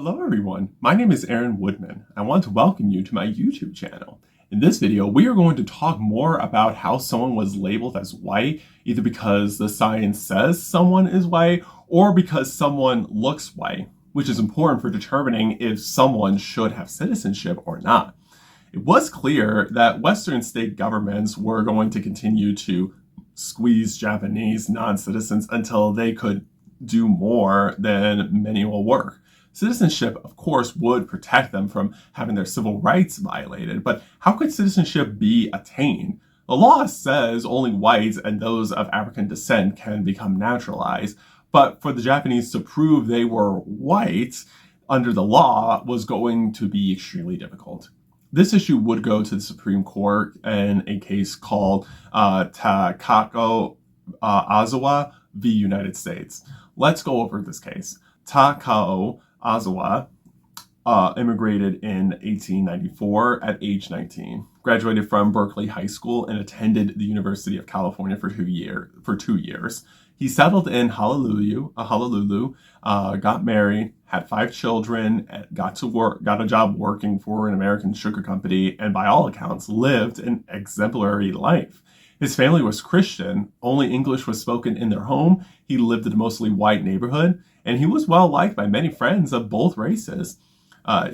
Hello everyone, my name is Aaron Woodman. I want to welcome you to my YouTube channel. In this video, we are going to talk more about how someone was labeled as white, either because the science says someone is white or because someone looks white, which is important for determining if someone should have citizenship or not. It was clear that Western state governments were going to continue to squeeze Japanese non-citizens until they could do more than manual work. Citizenship, of course, would protect them from having their civil rights violated, but how could citizenship be attained? The law says only whites and those of African descent can become naturalized, but for the Japanese to prove they were white under the law was going to be extremely difficult. This issue would go to the Supreme Court in a case called Takako Azawa v. United States. Let's go over this case. Takao Azawa immigrated in 1894 at age 19, graduated from Berkeley High School, and attended the University of California for 2 years. He settled in Honolulu, got married, had 5 children, got a job working for an American sugar company, and by all accounts, lived an exemplary life. His family was Christian, only English was spoken in their home, he lived in a mostly white neighborhood, and he was well liked by many friends of both races.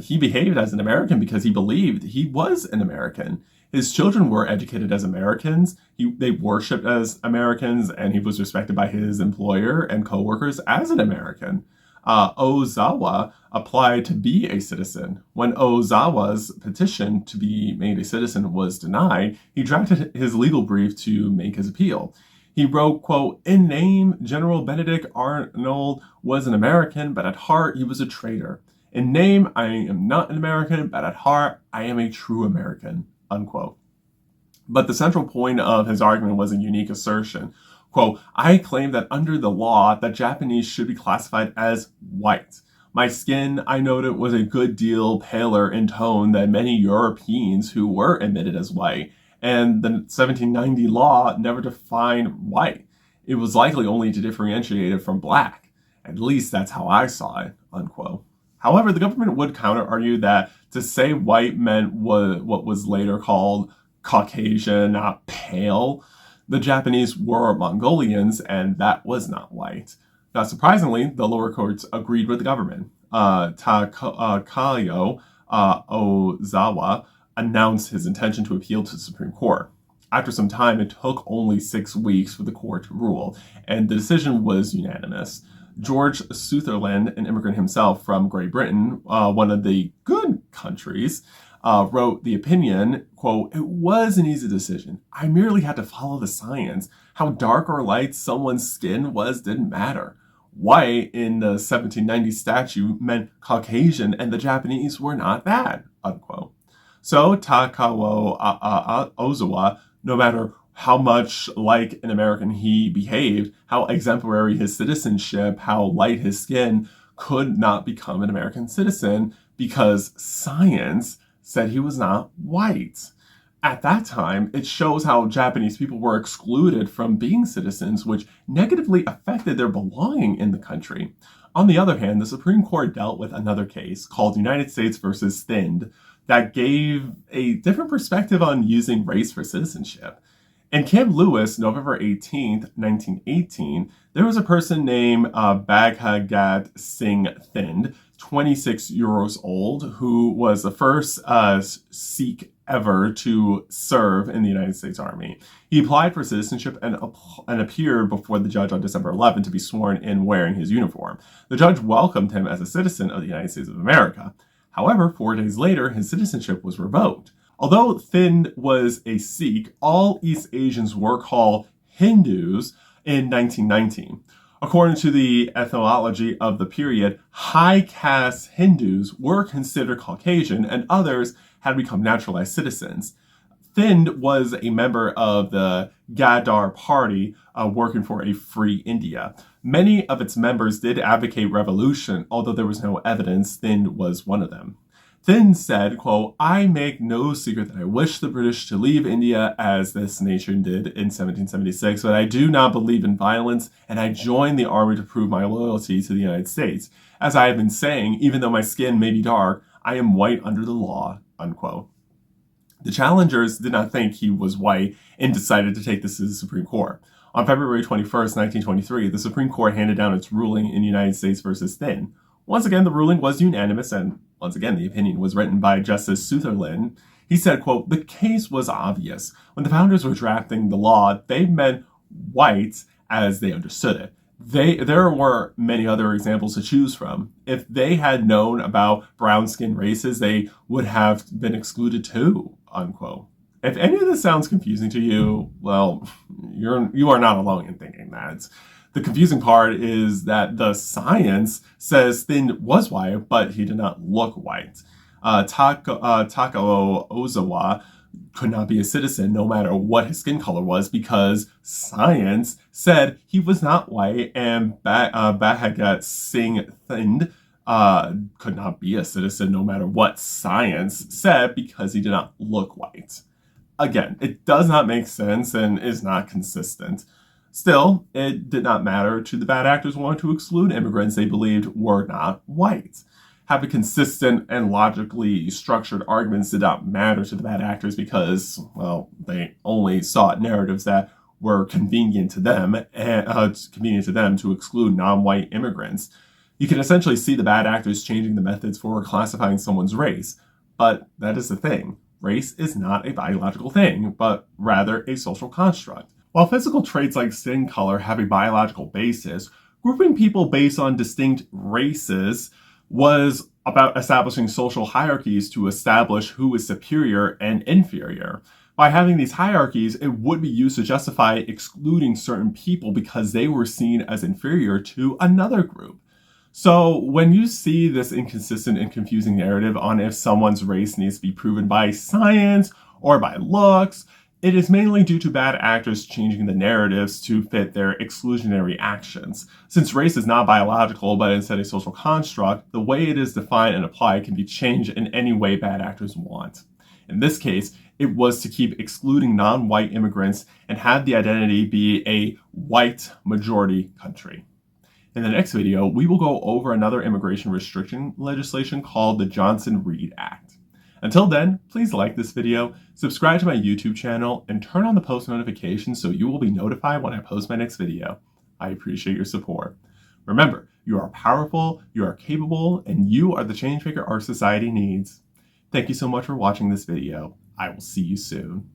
He behaved as an American because he believed he was an American. His children were educated as Americans, they worshipped as Americans, and he was respected by his employer and co-workers as an American. Ozawa applied to be a citizen. When Ozawa's petition to be made a citizen was denied, he drafted his legal brief to make his appeal. He wrote, quote, "In name, General Benedict Arnold was an American, but at heart he was a traitor. In name, I am not an American, but at heart I am a true American," unquote. But the central point of his argument was a unique assertion. Quote, "I claim that under the law that Japanese should be classified as white. My skin, I noted, was a good deal paler in tone than many Europeans who were admitted as white, and the 1790 law never defined white. It was likely only to differentiate it from black. At least that's how I saw it," unquote. However, the government would counter-argue that to say white meant what was later called Caucasian, not pale. The Japanese were Mongolians, and that was not white. Not surprisingly, the lower courts agreed with the government. Takayo Ozawa announced his intention to appeal to the Supreme Court. After some time, it took only 6 weeks for the court to rule, and the decision was unanimous. George Sutherland, an immigrant himself from Great Britain, one of the good countries, wrote the opinion, quote, "It was an easy decision. I merely had to follow the science. How dark or light someone's skin was didn't matter. White in the 1790 statute meant Caucasian, and the Japanese were not that," unquote. So Takao Ozawa, no matter how much like an American he behaved, how exemplary his citizenship, how light his skin, could not become an American citizen because science said he was not white. At that time, it shows how Japanese people were excluded from being citizens, which negatively affected their belonging in the country. On the other hand, the Supreme Court dealt with another case called United States versus Thind that gave a different perspective on using race for citizenship. In Camp Lewis, November 18th, 1918, there was a person named Bhaghat Singh Thind, 26 years old, who was the first Sikh ever to serve in the United States Army. He applied for citizenship and appeared before the judge on December 11th to be sworn in wearing his uniform. The judge welcomed him as a citizen of the United States of America. However, 4 days later, his citizenship was revoked. Although Thind was a Sikh, all East Asians were called Hindus in 1919. According to the ethnology of the period, high-caste Hindus were considered Caucasian and others had become naturalized citizens. Thind was a member of the Gadar Party working for a free India. Many of its members did advocate revolution, although there was no evidence Thind was one of them. Thin said, quote, "I make no secret that I wish the British to leave India as this nation did in 1776, but I do not believe in violence, and I joined the army to prove my loyalty to the United States. As I have been saying, even though my skin may be dark, I am white under the law," unquote. The challengers did not think he was white and decided to take this to the Supreme Court. On February 21st, 1923, the Supreme Court handed down its ruling in United States versus Thin. Once again, the ruling was unanimous, and once again, the opinion was written by Justice Sutherland. He said, quote, "The case was obvious. When the founders were drafting the law, they meant whites as they understood it. There were many other examples to choose from. If they had known about brown-skinned races, they would have been excluded too," unquote. If any of this sounds confusing to you, well, you are not alone in thinking that. The confusing part is that the science says Thin was white, but he did not look white. Takao Ozawa could not be a citizen no matter what his skin color was because science said he was not white, and Bahagat Singh Thind could not be a citizen no matter what science said because he did not look white. Again, it does not make sense and is not consistent. Still, it did not matter to the bad actors who wanted to exclude immigrants they believed were not white. Having consistent and logically structured arguments did not matter to the bad actors because, well, they only sought narratives that were convenient to them to exclude non-white immigrants. You can essentially see the bad actors changing the methods for classifying someone's race. But that is the thing. Race is not a biological thing, but rather a social construct. While physical traits like skin color have a biological basis, grouping people based on distinct races was about establishing social hierarchies to establish who is superior and inferior. By having these hierarchies, it would be used to justify excluding certain people because they were seen as inferior to another group. So when you see this inconsistent and confusing narrative on if someone's race needs to be proven by science or by looks, it is mainly due to bad actors changing the narratives to fit their exclusionary actions. Since race is not biological but instead a social construct, the way it is defined and applied can be changed in any way bad actors want. In this case, it was to keep excluding non-white immigrants and have the identity be a white majority country. In the next video, we will go over another immigration restriction legislation called the Johnson-Reed Act. Until then, please like this video, subscribe to my YouTube channel, and turn on the post notifications so you will be notified when I post my next video. I appreciate your support. Remember, you are powerful, you are capable, and you are the change maker our society needs. Thank you so much for watching this video. I will see you soon.